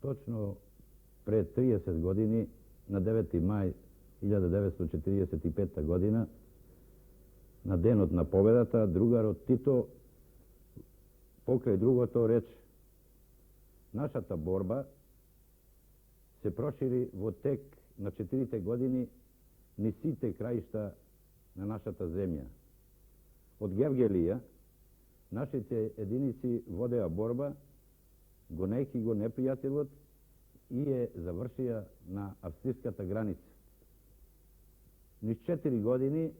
Точно пред 30 години, на 9. мај 1945 година, на денот на победата, другарот Тито покрај другото рече: нашата борба се прошири во тек на 4 години низ сите краишта на нашата земја. Од Гевгелија, нашите единици водеа борба, гонејќи го непријателот, и ја завршија на австриската граница. Низ 4 години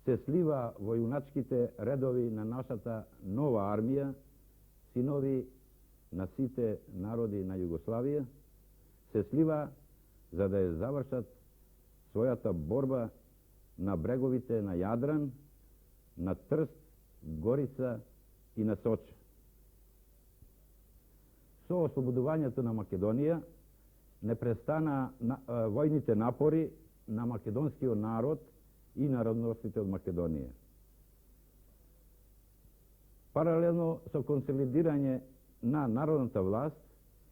се слива во јуначките редови на нашата нова армија, синови на сите народи на Југославија, се слива за да ја завршат својата борба на бреговите на Јадран, на Трст, Горица и на Соча. Со ослободувањето на Македонија не престана војните напори на македонскиот народ и народностите од Македонија. Паралелно со консолидирање на народната власт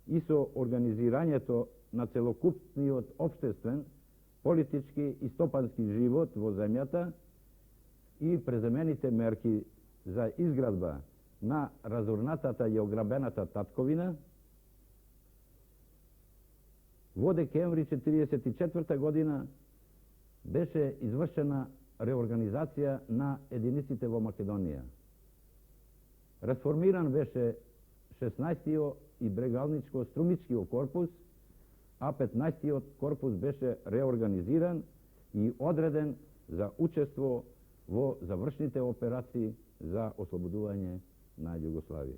и со организирањето на целокупниот општествен, политички и стопански живот во земјата и преземените мерки за изградба на разорнатата и ограбената татковина, во декември 1944 година беше извршена реорганизација на единиците во Македонија. Расформиран беше 16-тиот и брегалничко-струмичкиот корпус, а 15-тиот корпус беше реорганизиран и одреден за учество во завршните операции за ослободување на Југославија.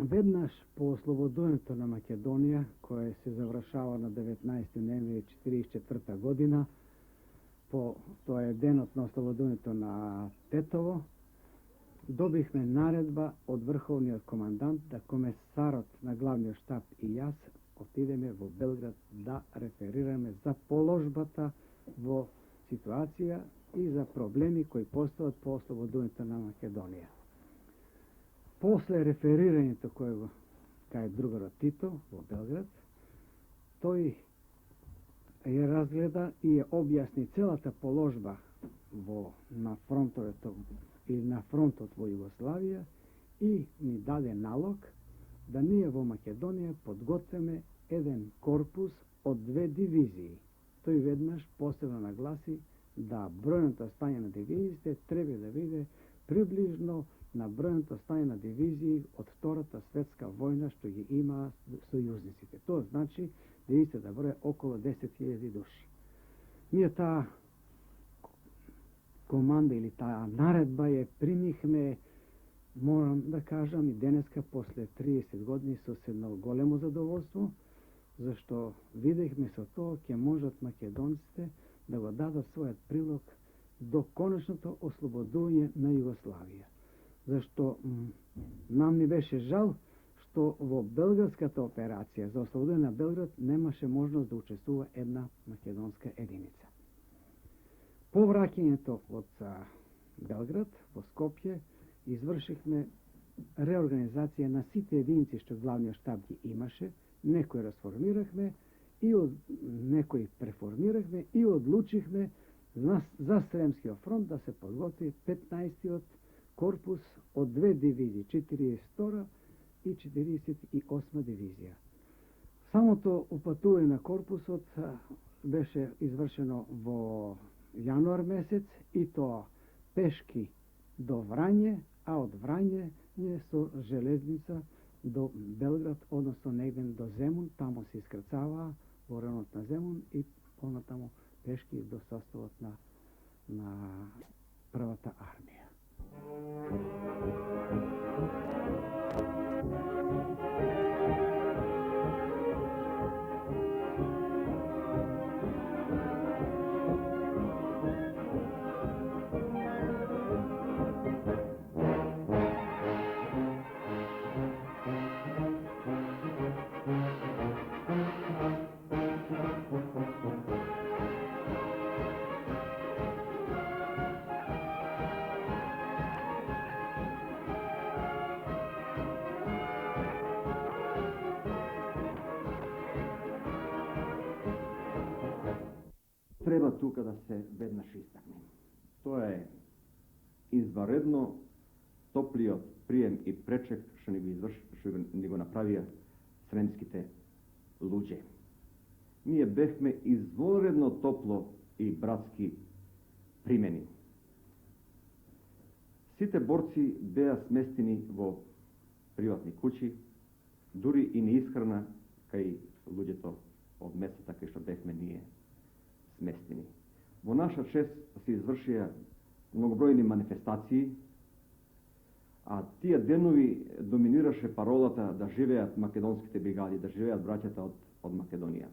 Веднаш по ослободувањето на Македонија, кое се завршава на 19. ноември 1944 година, тоа е денот на ослободувањето на Тетово, добихме наредба од врховниот командант да комесарот на главниот штаб и јас отидеме во Белград да реферираме за положбата во ситуација и за проблеми кои постојат по ослободувањето на Македонија. После реферирањето кое го кај другарот Тито во Белград, тој ја разгледа и ја објасни целата положба на фронтовето или на фронтот во Југославија и ни даде налог да ние во Македонија подготвиме еден корпус од 2 дивизии. Тој веднаш посебно нагласи да бројното стање на дивизиите треба да биде приближно на бројното стање на дивизии од Втората светска војна што ги има сојузниците. Тоа значи дивизиите да броја околу 10.000 души. Ние таа команда или таа наредба ја примихме, морам да кажам, и денеска после 30 години со едно големо задоволство, зашто видехме со тоа ќе можат македонците да го дадат својот прилог до конечното ослободување на Југославија. зашто нам ни беше жал што во белградската операција за ослободување на Белград немаше можност да учествува една македонска единица. По враќањето од Белград во Скопје извршихме реорганизација на сите единици што главниот штаб ги имаше, некои расформирахме и некои преформирахме и одлучихме за Сремскиот фронт да се подготви 15-тиот корпус од две дивизии, 42 и 48 дивизија. Самото упатување на корпусот беше извршено во јануар месец и тоа пешки до Врање, а од Врање со железница до Белград, односно негде до Земун, таму се искрцаваа во районот на Земун и понатаму пешки до составот на првата армија. Треба тука да се веднаш истакне. Тоа е изваредно топлиот прием и пречек што ни го направија сремските луѓе. Ние бевме извонредно топло и братски примени. Сите борци беа сместени во приватни куќи, дури и неисхрана кај луѓето од местата кај што бевме ние сместени. Во наша чест се извршија многобројни манифестации, а тие денови доминираше паролата да живеат македонските бригади, да живеат браќата од Македонија.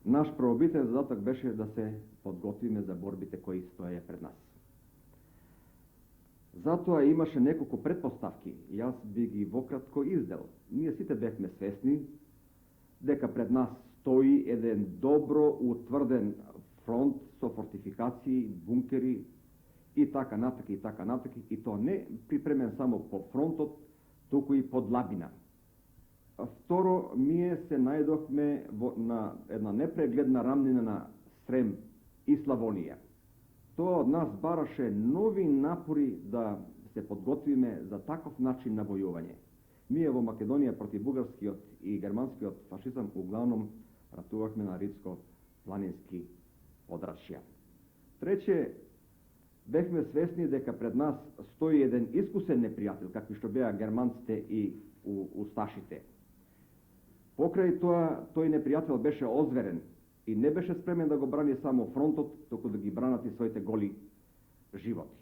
Наш првобитен задаток беше да се подготвиме за борбите кои стоеја пред нас. Затоа имаше неколку предпоставки, јас би ги вократко издел. Ние сите бевме свесни дека пред нас стои еден добро утврден фронт со фортификации, бункери и така натака, и тоа не припремен само по фронтот, туку и под лабина. Второ, ние се најдохме на една непрегледна рамнина на Срем и Славонија. Тоа од нас бараше нови напори да се подготвиме за таков начин на војување. Ние во Македонија против бугарскиот и германскиот фашизам углавном ратувавме на ридско-планински подрачја. Трече, бевме свесни дека пред нас стои еден искусен непријател, какви што беа германците и усташите. Покрај тоа, тој непријател беше озверен и не беше спремен да го брани само фронтот, току да ги бранат и своите голи животи.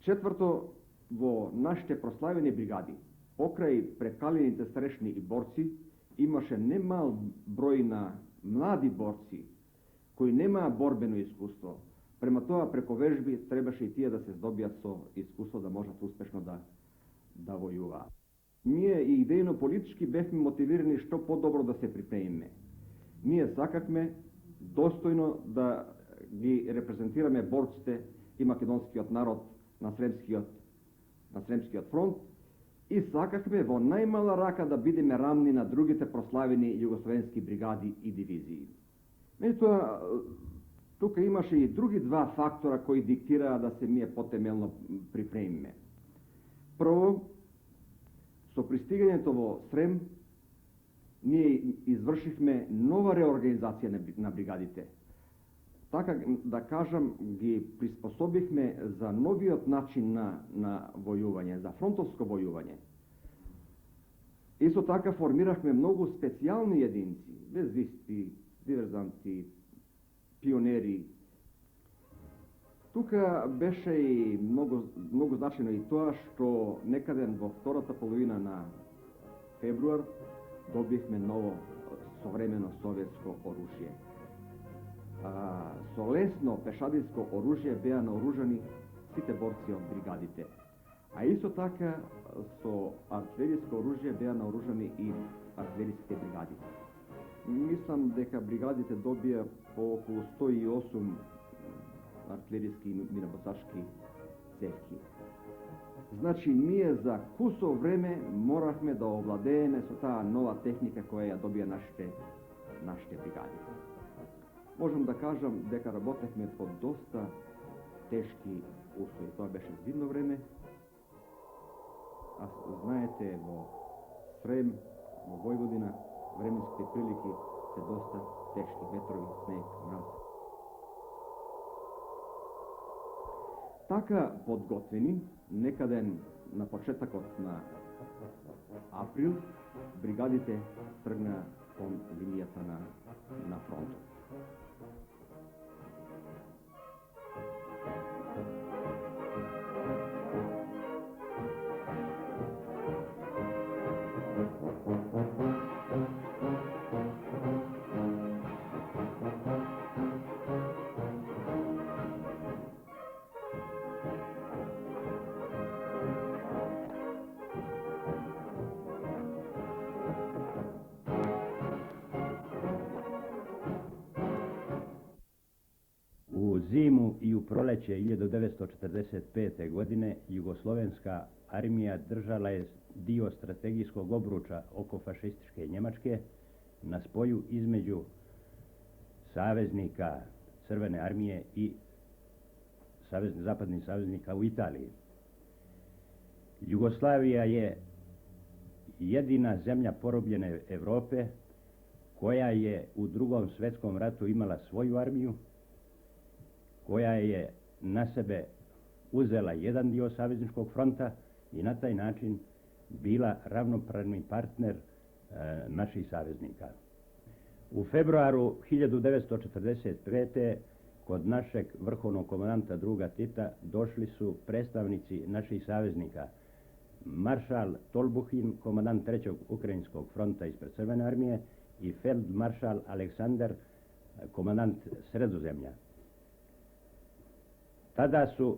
Четврто, во нашите прославени бригади, покрај прекалените срешни и борци, имаше немал број на млади борци кои немаа борбено искуство. Према тоа, преку вежби требаше и тие да се здобијат со искуство да можат успешно да војуваат. Ние и идејно политички бевме мотивирани што по-добро да се припремиме. Ние сакавме достојно да ги репрезентираме борците и македонскиот народ на Сремскиот фронт и сакавме во најмала рака да бидеме рамни на другите прославени југословенски бригади и дивизии. Меѓутоа, тука имаше и други два фактора кои диктираа да се ние потемелно припремиме. Прво, со пристигањето во Срем, ние извршивме нова реорганизација на бригадите. Така да кажам, ги приспособихме за новиот начин на војување, за фронтовско војување. Исто така формирахме многу специјални единици, везвисти, диверзанти, пионери. Тука беше и многу значено и тоа што некаден во втората половина на февруар добивме ново современо советско оружје. Со лесно пешадиско оружје беа наоружани сите борци од бригадите. А исто така со артилериско оружје беа наоружани и артилериските бригади. Мислам дека бригадите добија по околу 108 артилериски и минобасачки цевки. Значи, ние за кусо време морахме да овладееме со таа нова техника која ја добија нашите бригади. Можам да кажам дека работехме под доста тешки услови. Тоа беше зимно време. А знаете, во Срем, во Војводина, временските прилики се доста тешки, ветрови, снег, мраз. Така подготвени, некаден на почетокот на април, бригадите тргна кон линијата на фронтот. U zimu i u proleće 1945. godine jugoslovenska armija držala je dio strategijskog obruča oko fašističke Njemačke na spoju između saveznika Crvene armije i zapadnih saveznika u Italiji. Jugoslavija je jedina zemlja porobljene Europe koja je u Drugom svjetskom ratu imala svoju armiju, koja je na sebe uzela jedan dio savezničkog fronta i na taj način bila ravnopravni partner naših saveznika. U februaru 1945. kod našeg vrhovnog komandanta druga Tita došli su predstavnici naših saveznika. Maršal Tolbuhin, komandant 3. Ukrajinskog fronta ispred Crvene armije, i feldmaršal Aleksandar, komandant Sredozemlja. Tada su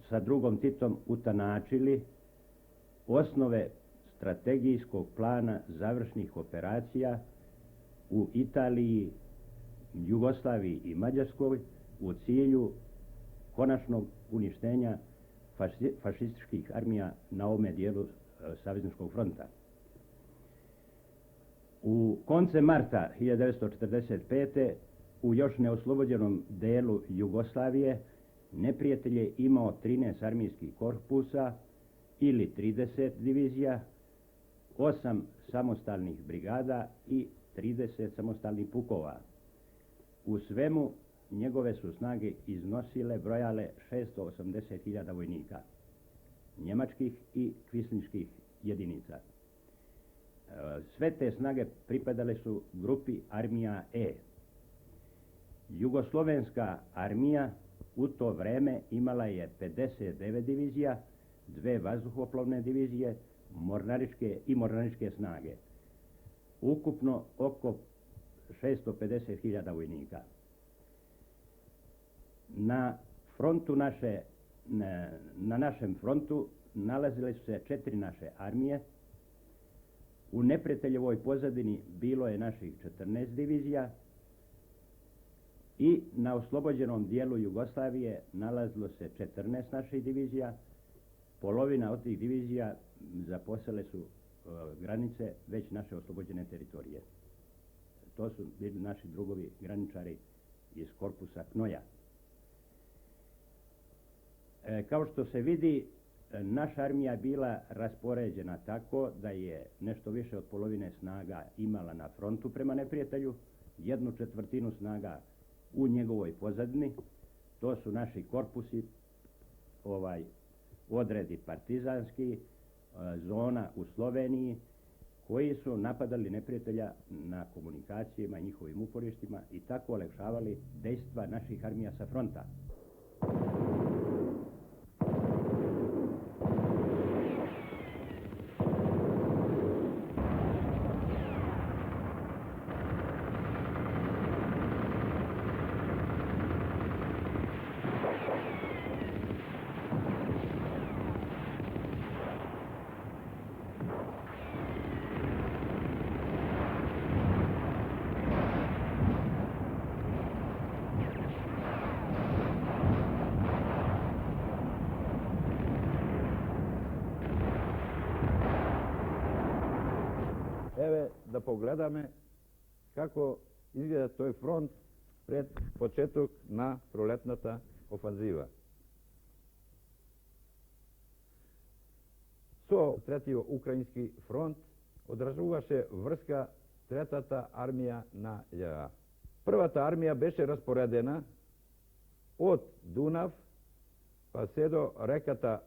sa drugom Titom utanačili osnove strategijskog plana završnih operacija u Italiji, Jugoslaviji i Mađarskoj u cilju konačnog uništenja fašističkih armija na ovome dijelu savezničkog fronta. U konce marta 1945. u još neoslobođenom delu Jugoslavije neprijatelj je imao 13 armijskih korpusa ili 30 divizija, 8 samostalnih brigada i 30 samostalnih pukova. U svemu njegove su snage brojale 680.000 vojnika, njemačkih i kvislinških jedinica. Sve te snage pripadale su grupi armija E. Jugoslovenska armija u to vreme imala je 59 divizija, 2 vazduhoplovne divizije, mornaričke snage. Ukupno oko 650.000 vojnika. Na našem frontu nalazile su se 4 naše armije. U neprijateljevoj pozadini bilo je naših 14 divizija i na oslobođenom dijelu Jugoslavije nalazilo se 14 naših divizija. Polovina od tih divizija zaposele su granice već naše oslobođene teritorije. To su bili naši drugovi graničari iz korpusa Knoja. Kao što se vidi, naša armija je bila raspoređena tako da je nešto više od polovine snaga imala na frontu prema neprijatelju, 1/4 snaga u njegovoj pozadini. To su naši korpusi, odredi partizanski, zona u Sloveniji, koji su napadali neprijatelja na komunikacijama i njihovim uporištima i tako olakšavali dejstva naših armija sa fronta. Evo da pogledame kako izgleda toj front pred početak na proletната офанзива. Со третиот украински фронт одржуваше врска третата армија на ЈА. Првата армија беше распоредена од Дунав па се до реката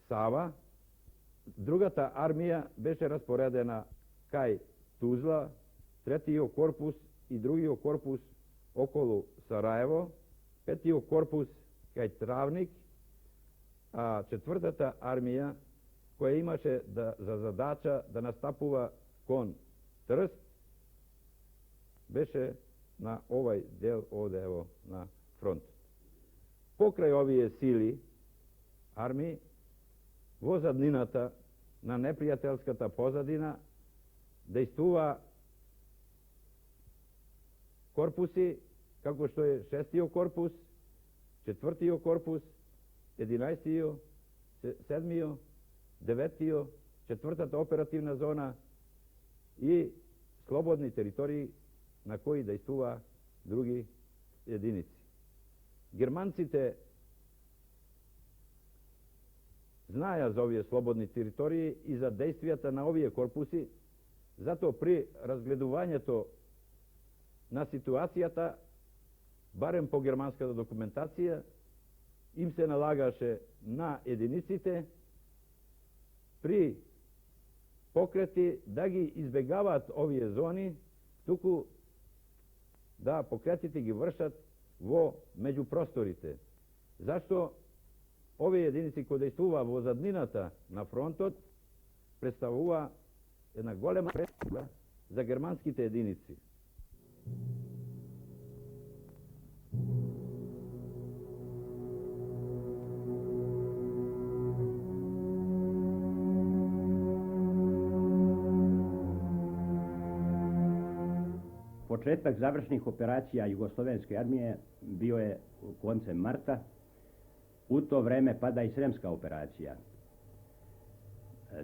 Сава. Другата армија беше распоредена кај Тузла, третиот корпус и другиот корпус околу Сараево, петиот корпус кај Травник, а четвртата армија која имаше за задача да настапува кон Трст, беше на овај дел овде ево на фронт. Покрај овие сили, армии, во заднината на непријателската позадина дејствува корпуси, како што е 6-тиот корпус, 4-тиот корпус, 11-тиот, 7-тиот, 9-тиот, 4-та оперативна зона и слободни територии на кои дејствува други единици. Германците знаја за овие слободни територии и за действијата на овие корпуси, затоа при разгледувањето на ситуацијата, барем по германската документација, им се налагаше на единиците при покрети да ги избегаваат овие зони, туку да покретите ги вршат во меѓупросторите. Зашто овие единици кои дејствува во заднината на фронтот представува една голема пресуда за германските единици. Početak završnih operacija Jugoslovenske armije bio je koncem marta. U to vreme pada i Sremska operacija.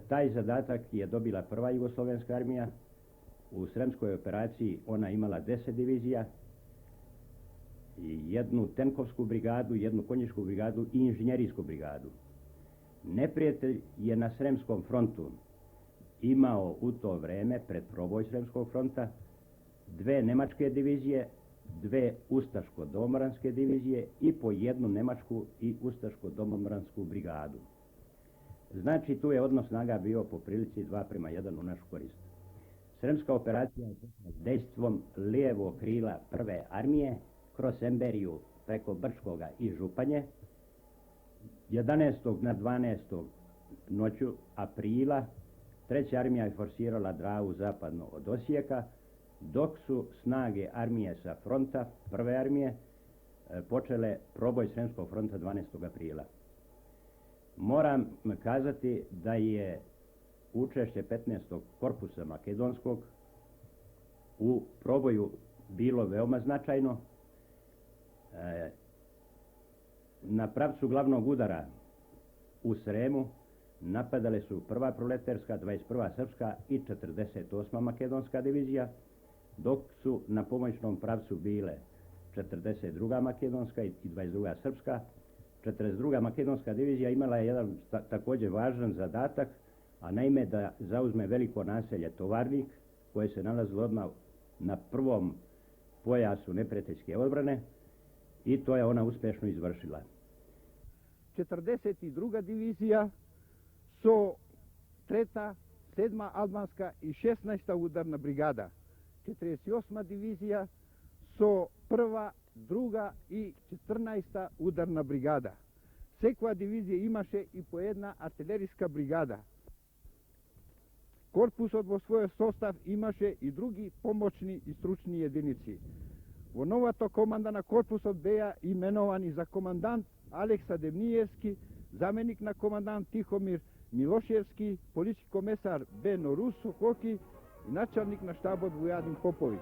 Taj zadatak je dobila prva Jugoslovenska armija. U Sremskoj operaciji ona imala 10 divizija, i jednu tenkovsku brigadu, jednu konjičku brigadu i inženjerijsku brigadu. Neprijatelj je na Sremskom frontu imao u to vreme, pred proboj Sremskog fronta, 2 nemačke divizije, 2 ustaško-domoranske divizije i po jednu nemačku i ustaško-domoransku brigadu. Znači, tu je odnos snaga bio po prilici 2:1 u našu korist. Sremska operacija je dejstvom lijevog krila prve armije kroz Semberiju preko Brčkoga i Županje 11. na 12. noću aprila treća armija je forsirala Dravu zapadno od Osijeka, dok su snage armije sa fronta, prve armije, počele proboj Sremskog fronta 12. aprila. Moram kazati da je učešće 15. korpusa makedonskog u proboju bilo veoma značajno. Na pravcu glavnog udara u Sremu napadale su 1. proleterska, 21. srpska i 48. makedonska divizija, dok su na pomoćnom pravcu bile 42. makedonska i 22. srpska, 42. makedonska divizija imala je jedan također važan zadatak, a naime da zauzme veliko naselje Tovarnik, koje se nalazilo odmah na prvom pojasu neprijateljske odbrane, i to je ona uspješno izvršila. 42. divizija so 3., 7. albanska i 16. udarna brigada. 48. divizija so 1., 2. i 14. udarna brigada. Всеква divizija imaše i po jedna artilerijska brigada. Korpusот во својот состав имаше и други помочни и стручни единици. Во новата команда на корпусот беа именовани за командант Алекса Демниевски, заменик на командант Тихомир Милошевски, полиски комесар Бено Русо Коки и началник на штабот Војадин Поповиќ.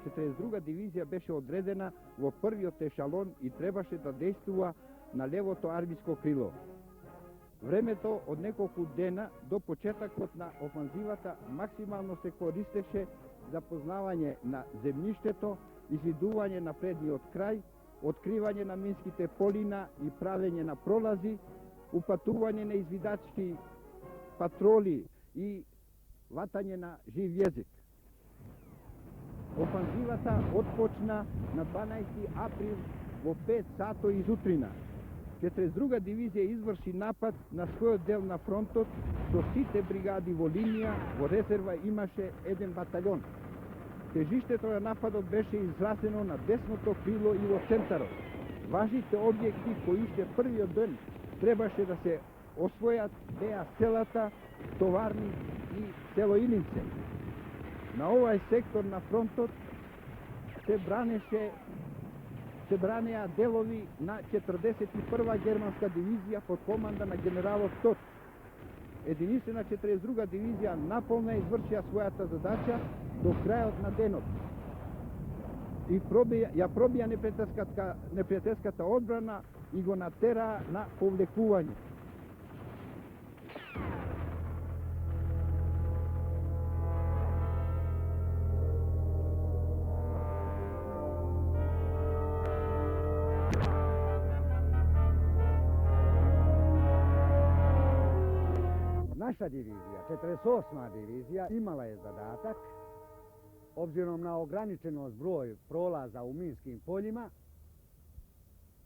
42. дивизија беше одредена во првиот ешалон и требаше да действува на левото армиско крило. Времето од неколку дена до почетокот на офанзивата максимално се користеше за познавање на земјиштето, извидување на предниот крај, откривање на минските полина и правење на пролази, упатување на извидачки патроли и ватање на жив језик. Офанзивата отпочна на 12. април во 5 сато изутрина. 42. дивизија изврши напад на својот дел на фронтот со сите бригади во линија, во резерва имаше еден батальон. Тежиштето на нападот беше изразено на десното крило и во центарот. Важните објекти кои уште првиот ден требаше да се освојат беа селата Товарни и село Илинце. На овај сектор на фронтот се бранеа делови на 41. германска дивизија под команда на генералот Тот. Единици на 42. дивизија наполна извршија својата задача до крајот на денот и пробија непријателската одбрана и го натераа на повлекување. Naša divizija, 48. divizija, imala je zadatak, obzirom na ograničenost broj prolaza u minskim poljima,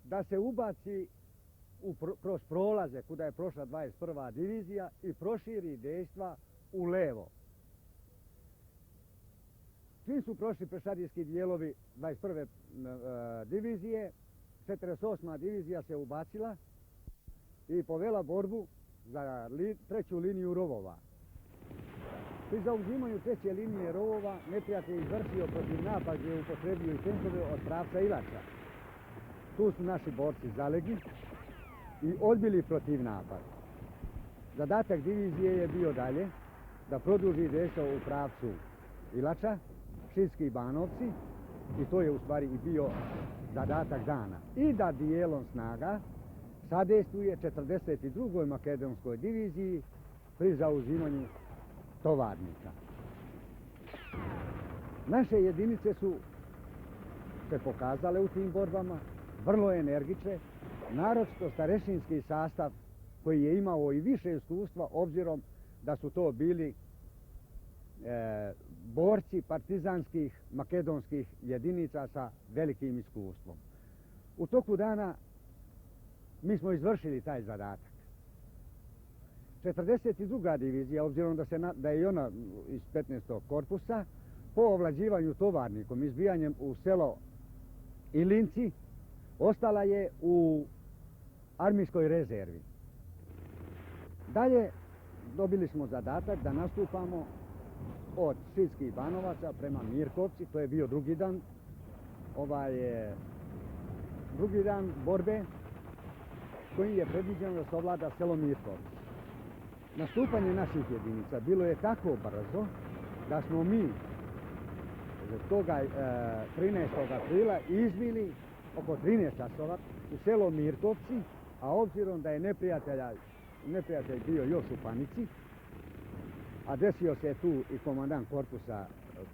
da se ubaci kroz prolaze kuda je prošla 21. divizija i proširi dejstva u levo. Čim su prošli pešadijski dijelovi 21. divizije, 48. divizija se ubacila i povela borbu za treću liniju rovova. Pri zauzimanju treće linije rovova neprijatelj je izvršio protiv napad gdje je upotrebio i tenkove od pravca Ilača. Tu su naši borci zalegli i odbili protiv napad. Zadatak divizije je bio dalje da produži dejstvo u pravcu Ilača, Šidski i Banovci, i to je u stvari i bio zadatak dana. I da dijelom snaga sadejstvuje 42. makedonskoj diviziji pri zauzimanju Tovarnika. Naše jedinice su se pokazale u tim borbama, vrlo energične, naročito starešinski sastav koji je imao i više iskustva, obzirom da su to bili borci partizanskih makedonskih jedinica sa velikim iskustvom. U toku dana mi smo izvršili taj zadatak. 42. divizija, obzirom da je i ona iz 15. korpusa, po ovlađivanju Tovarnikom, izbijanjem u selo Ilinci, ostala je u armijskoj rezervi. Dalje dobili smo zadatak da nastupamo od Šidskih Banovaca prema Mirkovci, to je bio drugi dan. Drugi dan borbe koji je predviđeno da se ovlada selo Mirkovci. Nastupanje naših jedinica bilo je tako brzo da smo mi toga 13. aprila izbili oko 13 časova u selo Mirkovci, a obzirom da je neprijatelj bio još u panici, a desio se tu i komandant korpusa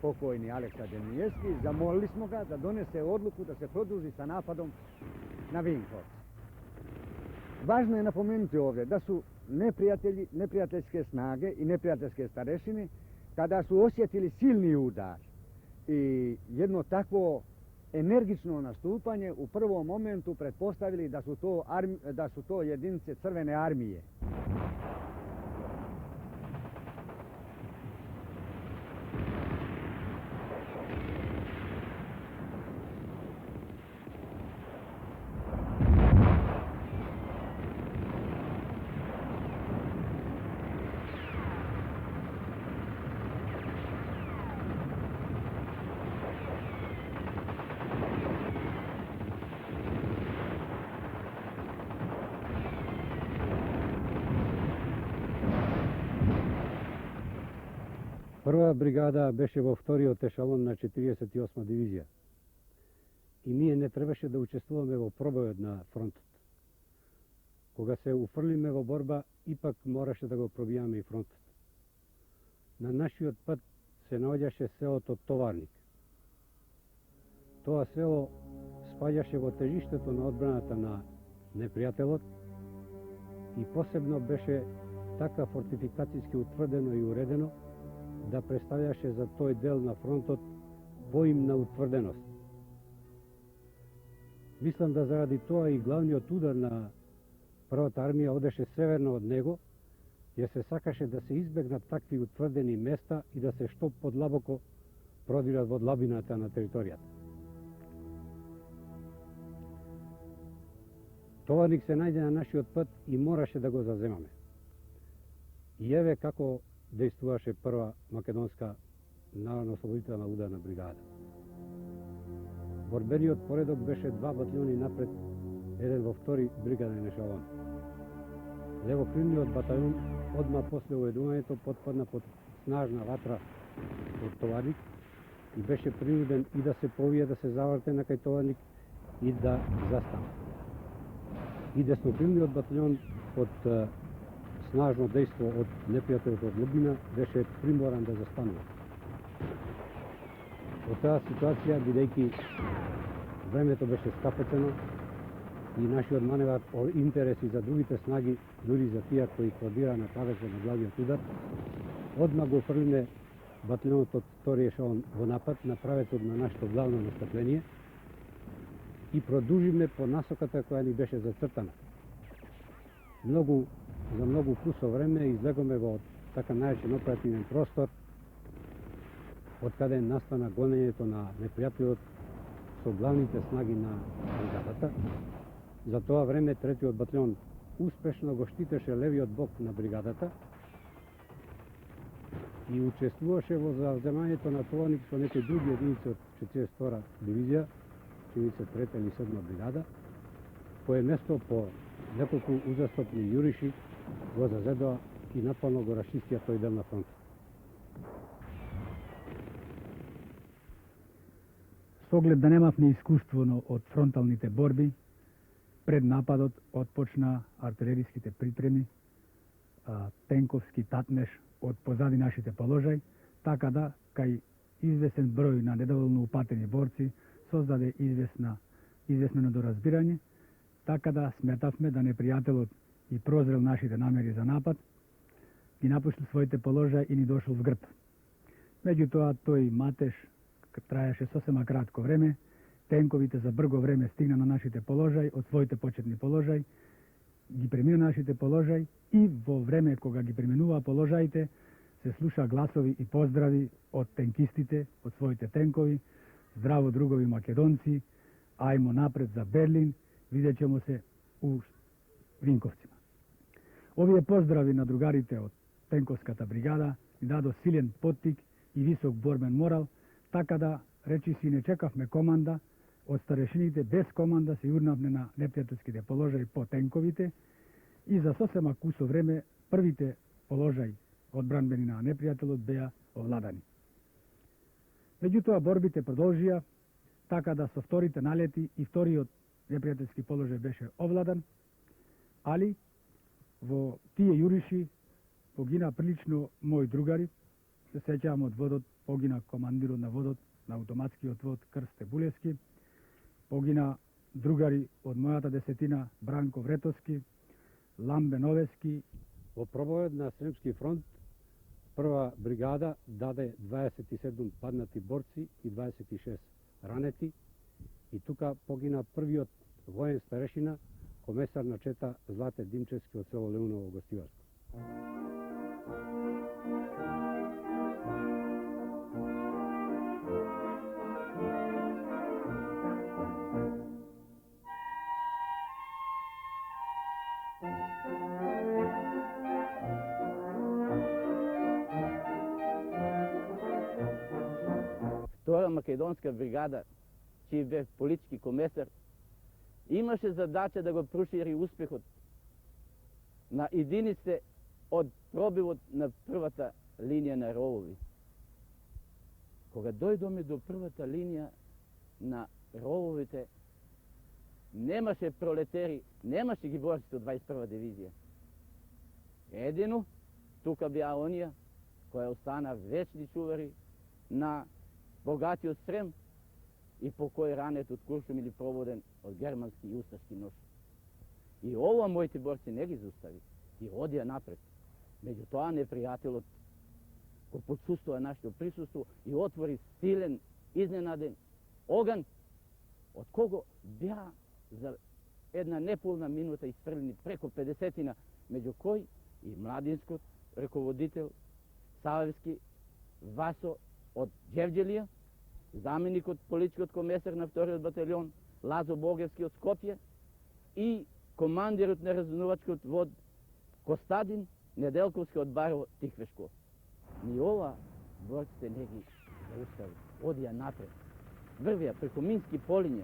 pokojni Aleksa Demnievski, zamolili smo ga da donese odluku da se produži sa napadom na Vinkovci. Важно je napomenuti ovdje da su neprijateljske snage i neprijateljske starešine, kada su osjetili silni udar i jedno takvo energično nastupanje, u prvom momentu pretpostavili da su to jedinice Crvene armije. Прва бригада беше во вториот ешалон на 48 дивизија. И ние не требаше да учествуваме во пробојот на фронтот. Кога се уфрлиме во борба, ипак мораше да го пробијаме и фронтот. На нашиот пат се наоѓаше селото Товарник. Тоа село спаѓаше во тежиштето на одбраната на непријателот и посебно беше така фортификацијски утврдено и уредено да представјаше за тој дел на фронтот поимна утврденост. Мислам да заради тоа и главниот удар на првата армија одеше северно од него, ја се сакаше да се избегнат такви утврдени места и да се што подлабоко продират во длабината на територијата. Товарник се најде на нашиот пат и мораше да го заземаме. И еве како действуваше прва македонска народно-ослободителна ударна бригада. Борбениот поредок беше 2 батальони напред, еден во втори бригаден ешалон. Левокрилниот батальон одма после уедувањето потпадна под снажна ватра од Товарник и беше принуден и да се повие, да се заврте на кај Товарник и да застане. И деснокрилниот батальон под снажно дејство од непријателот од Лубина беше приморан да застанува. Во таа ситуација, бидејќи времето беше скапецено и нашиот маневар од интереси за другите снаги, дури за тие кои кладира на правецот на главниот удар, одма го фрлиме батальонот од втори ешалон во напад на правецот на нашето главно настапление и продуживме по насоката која ни беше зацртана. За многу кусо време излегоме во така најачен оперативен простор, од каде настана гонењето на непријателот со главните снаги на бригадата. За тоа време третиот батальон успешно го штитеше левиот бок на бригадата и учествуваше во завземањето на Товарник со некои други единици од 42 дивизија, 43 или 7 бригада, кое место по неколку узастопни јуриши го зазедоа и напално го расчистија тој дел на фронтот. С оглед да немавме искуство од фронталните борби, пред нападот отпочна артилериските припреми, тенковски татнеш од позади нашите положај, така да кај извесен број на недоволно упатени борци создаде известно недоразбирање, така да сметавме да непријателот и прозрел нашите намери за напад, ги напуштил своите положаи и ни дошол в грб. Меѓутоа тој матеж траеше сосема кратко време, тенковите за брго време стигна на нашите положаи, од своите почетни положаи, ги премина нашите положаи и во време кога ги преминуваа положаите, се слуша гласови и поздрави од тенкистите, од своите тенкови: здраво другови македонци, ајмо напред за Берлин, видеќемо се у Винковцима. Овие поздрави на другарите од тенковската бригада ни дадо силен поттик и висок борбен морал, така да речиси не чекавме команда, од старешините без команда се јурнавме на непријателските положаи по тенковите и за сосема кусо време првите положаи одбранбени на непријателот беа овладани. Меѓутоа борбите продолжија, така да со вторите налети и вториот непријателски положај беше овладан, али во тие јуриши погина прилично мои другари. Се сеќавам од водот, погина командирот на водот, на автоматскиот вод Крсте Булевски, погина другари од мојата десетина Бранко Вретовски, Ламбе Новески. Во пробојот на Сремски фронт, прва бригада даде 27 паднати борци и 26 ранети и тука погина првиот воен старешина, комесар на чета Злате Димчевски од село Леуново, Гостиварско. Втора македонска бригада, чиј бев политички комесар, имаше задача да го прошири успехот на единиците од пробивот на првата линија на ровови. Кога дојдоме до првата линија на рововите, немаше пролетери, немаше ги борците од 21 дивизија. Едино, тука беа онија кои остана вечни чувари на богатиот Срем и по кој ранет од куршум или проводен од германски и усташки нож. И ова моите борци не ги заустави, и одија напред. Меѓутоа непријателот го почувствува нашето присуство и отвори силен, изненаден оган, од кого беа за една неполна минута испрлени преко 50-тина, меѓу кој и младинскот раководител Савевски, Васо од Ѓевѓелија, заменикот политичкот комесар на вториот батальон Лазо Богевски од Скопје и командирот на разнувачкот вод Костадин Неделковски од Барово Тихвешко. Ни ова борците не ги заустави, одија напред. Врвија преко мински полиња,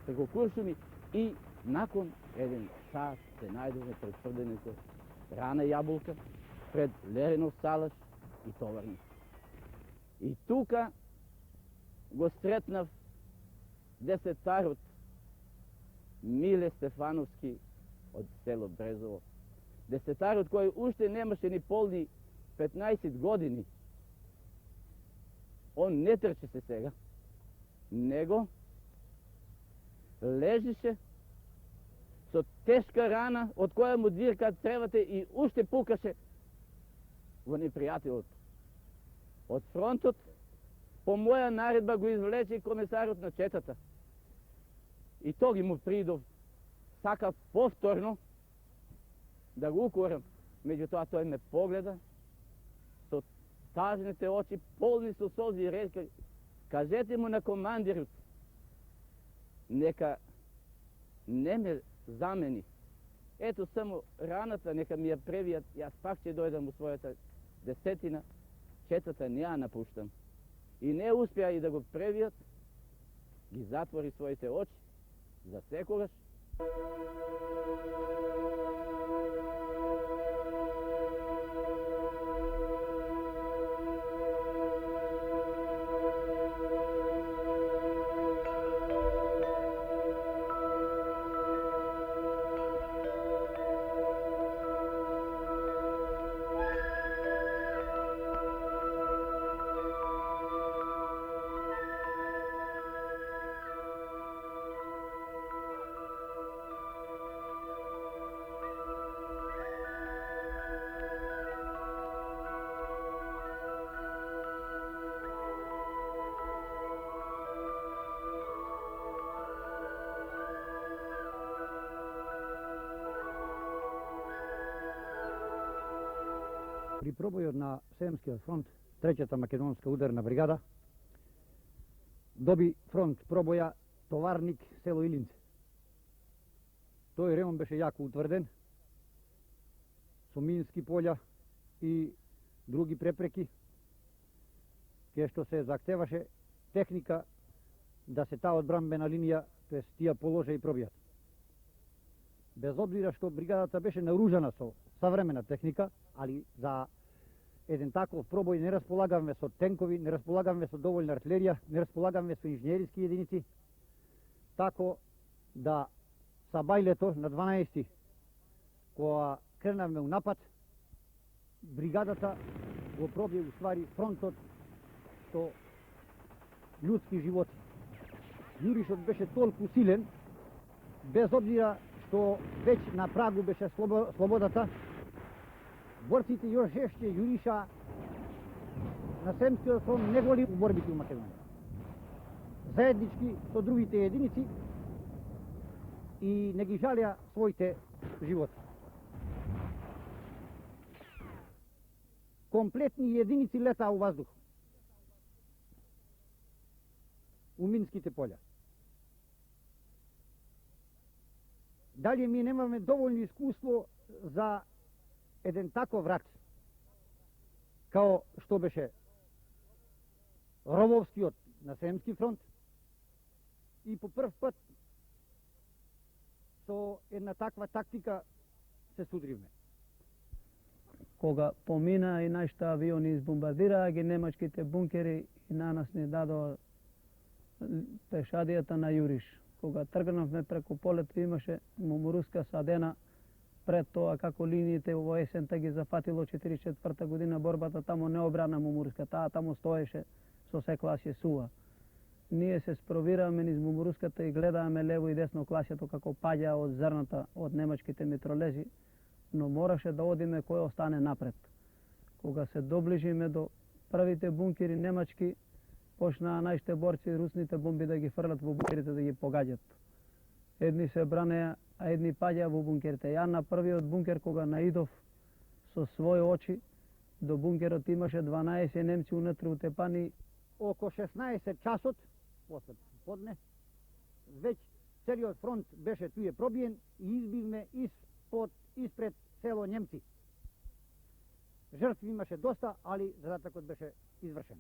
преко куршуми и након еден час се најдовме пред тврденето Рана Јабулка, пред Леринов салаш и товарник. И тука го сретнав десетарот Миле Стефановски од село Брезово. Десетарот кој уште немаше ни полни 15 години. Он не трче се сега, него лежише со тешка рана од која му двиркаат цревата и уште пукаше во непријателот. Од фронтот по моја наредба го извлече комесарот на четата. И тоги му придов, сакав повторно да го укорам, меѓутоа тој ме погледа со тажните очи полни со солзи и река: кажете му на командирот нека не ме замени. Ето само раната, нека ми ја превијат, јас пак ќе дојдам у својата десетина, четата не ја напуштам. И не успеа и да го превијат, ги затвори своите очи за секогаш. При пробојот на Сремскиот фронт, треќата македонска ударна бригада доби фронт пробоја Товарник, село Илинце. Тој район беше јако утврден со мински полја и други препреки, кај што се захтеваше техника да се таа одбранбена линија, тоест тие положа и пробијат. Без обзира што бригадата беше наоружана со savремена техника, али за еден таков пробој не располагавме со тенкови, не располагавме со доволна артилерија, не располагавме со инженериски единици, тако да са бајлето на 12 кога кренавме у напад, бригадата го пробија уствари фронтот со ljudски животи. Јуришот беше толку силен, без обзира што веќе на прагу беше слободата, борците још ешće јуриша на Сремскиот фронт не голи у борбите у Македонија. Заеднички со другите единици и не ги жалеа своите животи. Комплетни единици летаа у ваздух, у минските поља. Дали ми немаме доволно искуство за еден таков рат, као што беше Рововскиот на Сремски фронт, и по прв пат со една таква тактика се судривме. Кога помина и нашите авиони избомбардираа ги немачките бункери и на нас ни дадоа пешадијата на Јуриш. Кога тргнавме преку полето имаше мумуруска садена пред тоа како линиите во есента ги зафатило 44 година борбата, тамо не обрана мумуруска, таа тамо стоеше со се класје сува. Ние се спровиравме низ мумуруската и гледааме лево и десно класјето како паѓа од зрната од немачките митролези, но мораше да одиме кој остане напред. Кога се доближиме до првите бункери немачки, почнаа нашите борци русните бомби да ги фрлат во бункерите да ги погаѓат. Едни се бранеа, а едни паѓаа во бункерите. Ја на првиот бункер кога наидов со своји очи, до бункерот имаше 12 немци унатре утепани. Око 16 часот, после подне, веќе целиот фронт беше туе пробиен и избивме испред село немци. Жртви имаше доста, али задатокот беше извршен.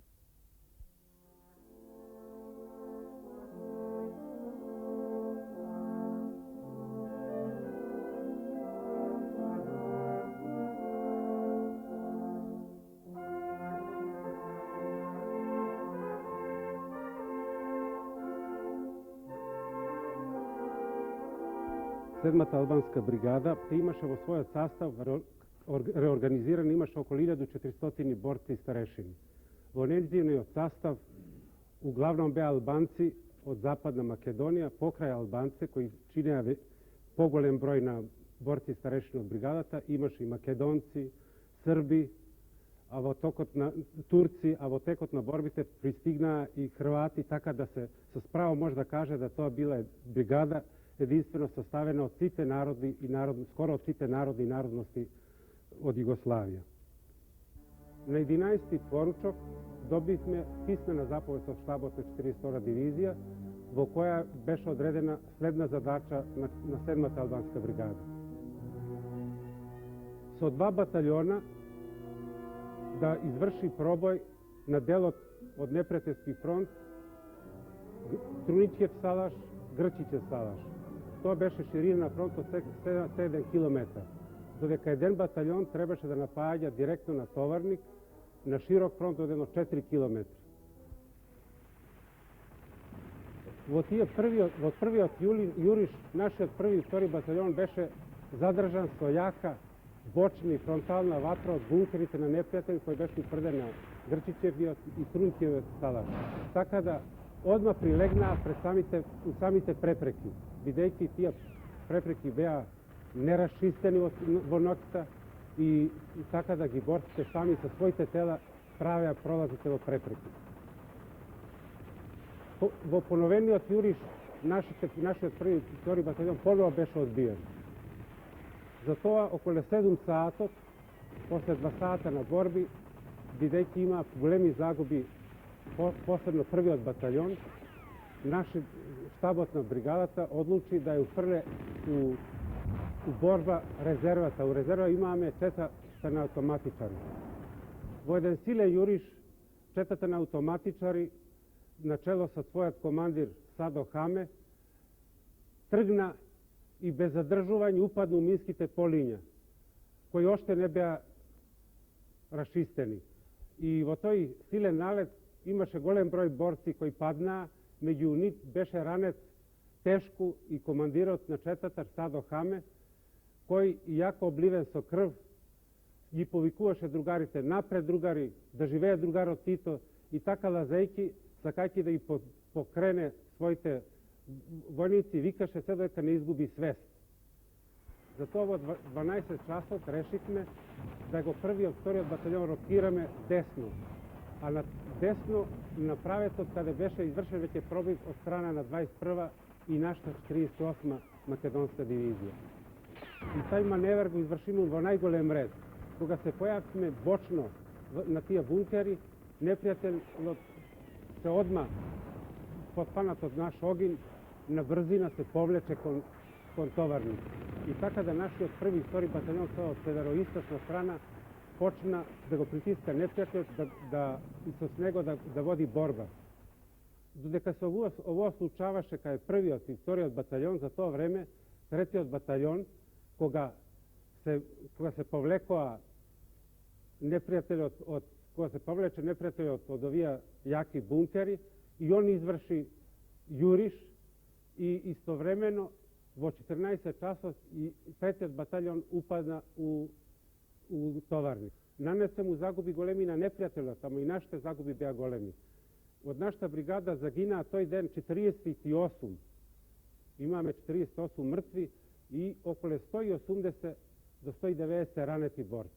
Седмата албанска бригада имаше во својот састав реорганизиран, имаше околу 1400 борци и старешини. Во нејзиниот састав углавном беа албанци од Западна Македонија, покрај албанци кои чинеа поголем број на борци и старешини од бригадата, имаше и македонци, срби, а во токот на турци, а во текот на борбите пристигнаа и хрвати, така да се со справо може да каже да тоа била бригада единствено составена од сите народи и скоро од сите народи и народности од Југославија. На 11. поручок добивме писмена заповед од штабот на 42 дивизија, во која беше одредена следна задача на 7-та албанска бригада. Со 2 батальона да изврши пробој на делот од непријателски фронт Труничев Салаш, Грчичев Салаш. Тоа беше ширина на фронтот 7 километра, додека еден батальон требаше да напаѓа директно на Товарник на широк фронт од едно 4 километра. Во првиот јуриш, нашиот први и втори батальон беше задржан со јака бочна и фронтална ватра од бункерите на непријател кој беше утврден на Грчичевиот и Труничевиот Салаш. Така да одма прилегнаа пред самите препреки, бидејќи тие препреки беа нерашистени во ноќта и така да ги борците сами со своите тела правеа пролазите во препреки. Во поновениот јуриш нашиот први и втори батальон поново беше одбиен. Затоа околу 7 саатот, после 2 сата на борби, бидејќи има големи загуби, посебно првиот батальон, штабот на бригадата одлучи да ја уфрле у борба резервата. У резерва имаме 4 на автоматичари. Во еден силен јуриш, 4 на автоматичари, начело со својот командир Садо Хаме, тргна и без задржување упадна у минските полиња, кои оште не беа рашистени. И во тој силен налет имаше голем број борци кои паднаа, меѓу нив беше ранет тешко и командирот на 4-та Садо Хаме, кој, иако обливен со крв, ги повикуваше другарите: напред, другари, да живее другарот Тито, и така лазејки, сакајќи да ги покрене своите војници, викаше се додека не изгуби свест. Zato во 12 часот решивме да го првиот, вториот батальон ротираме десно. А на десно на праветот, каде беше извршен веќе пробив од страна на 21 и нашата 48 македонска дивизија. И тај маневр го извршиме во најголем ред. Кога се појавиме бочно на тие бункери, непријателот се одма подпанат од наш огин, на брзина се повлече кон Товарник. И така да нашиот први и втори батальон од североисточна страна почна да го притиска непријателот и со него да води борба. Додека се ово случаваше кај првиот и вториот батальон, за тоа време третиот батальон, кога се повлекоа непријателот кога се повлече непријателот од овие јаки бункери, и он изврши јуриш и истовремено во 14 часот и третиот батальон упадна у Товарник. Нанесе му загуби големи на непријателот, ама и нашите загуби беа големи. Од нашата бригада загинаа тој ден 48. Имаме 48 мртви и околу 180 до 190 ранети борци.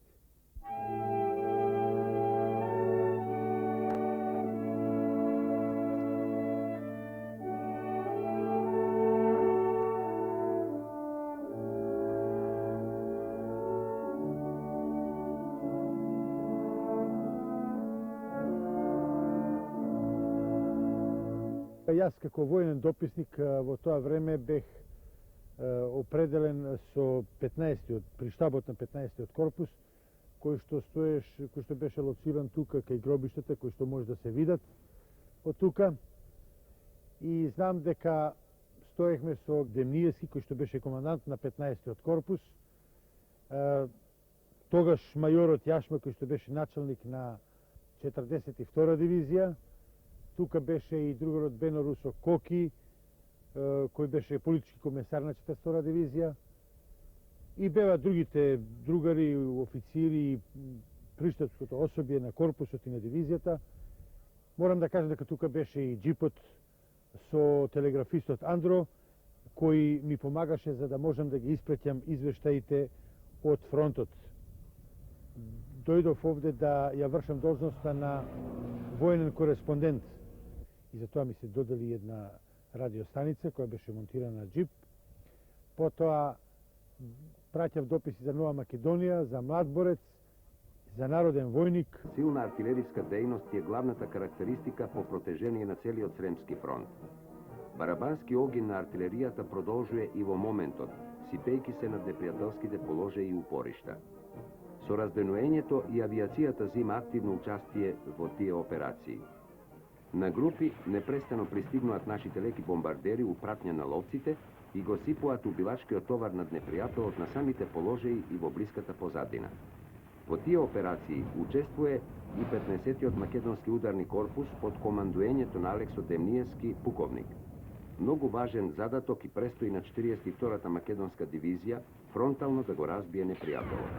Јас како војнен дописник во тоа време бех определен со 15-тиот, при штабот на 15-тиот корпус, кој што беше лоциран тука кај гробиштата, кои што може да се видат од тука. И знам дека стоехме со Демниевски, кој што беше командант на 15-тиот корпус. Тогаш мајорот Јашма, кој што беше началник на 42 дивизија. Тука беше и другарот Бено Русо Коки, кој беше политички комесар на 42 дивизија. И бева другите другари, официри и приштапското особје на корпусот и на дивизијата. Морам да кажам дека тука беше и джипот со телеграфистот Андро, кој ми помагаше за да можам да ги испреќам извештаите од фронтот. Дојдов овде да ја вршам должноста на военен кореспондент. И затоа ми се додели една радиостаница која беше монтирана на джип. Потоа праќав дописи за Нова Македонија, за млад борец, за народен војник. Силна артилериска дејност е главната карактеристика по протежение на целиот Сремски фронт. Барабански огин на артилеријата продолжува и во моментот, сипејки се над непријателските положеи и упоришта. Со раздвоењето и авиацијата зима активно участие во тие операции. На групи непрестано пристигнуваат нашите леки бомбардери у пратња на ловците и го сипуваат убивачкиот товар над непријателот на самите положеи и во блиската позадина. Во тие операции учествува и 15-тиот македонски ударни корпус под командувањето на Алексо Демниевски, пуковник. Многу важен задаток и престои на 42-та македонска дивизија фронтално да го разбие непријателот.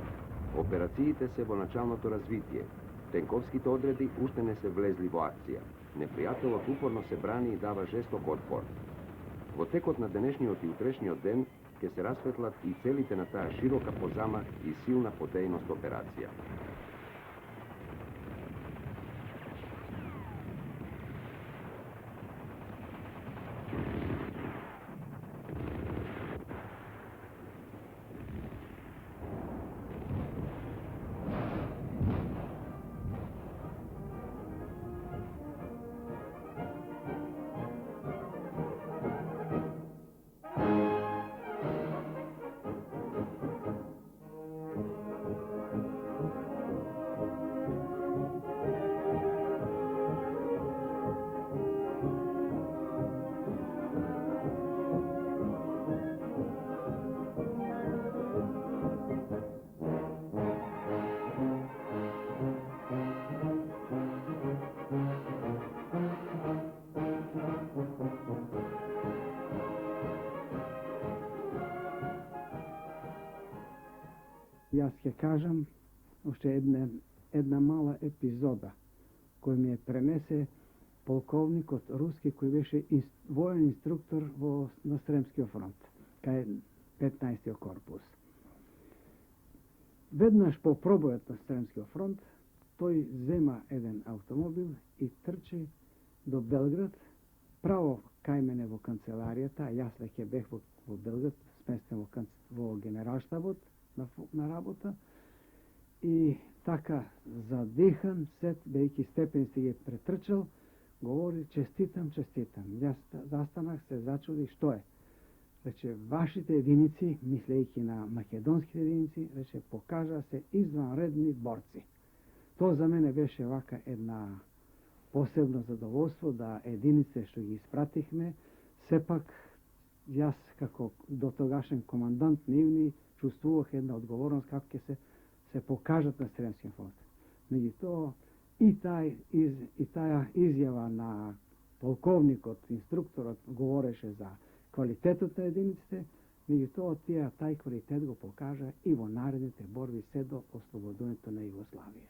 Операциите се во началното развитие. Тенковските одреди уште не се влезли во акција. Непријателот упорно се брани и дава жесток отпор. Во текот на денешниот и утрешниот ден ќе се расветлат и целите на таа широка позама и силна подејност операција. Јас ќе кажам уште една мала епизода кој ми ја пренесе полковникот руски кој беше воен инструктор на Сремскиот фронт, кај 15-тиот корпус. Веднаш по пробојот на Сремскиот фронт, тој зема еден автомобил и трчи до Белград, право кај мене во канцеларијата, а јас веќе бех во Белград, сместен во генералштабот на работа, и така задихан, сет, бејќи степеници ги претрчал, говори честитам. Јас застанах, се зачуди што е. Рече, вашите единици, мислејќи на македонските единици, рече, покажа се изванредни борци. Тоа за мене беше вака една посебно задоволство да единиците што ги испратихме, сепак јас како дотогашен командант нивни чувствувах една одговорност како ќе се покажат на Сремскиот фронт. Меѓутоа и таа изјава на полковникот, инструкторот говореше за квалитетот на единиците, меѓутоа тај квалитет го покажа и во наредните борби се до ослободувањето на Југославија.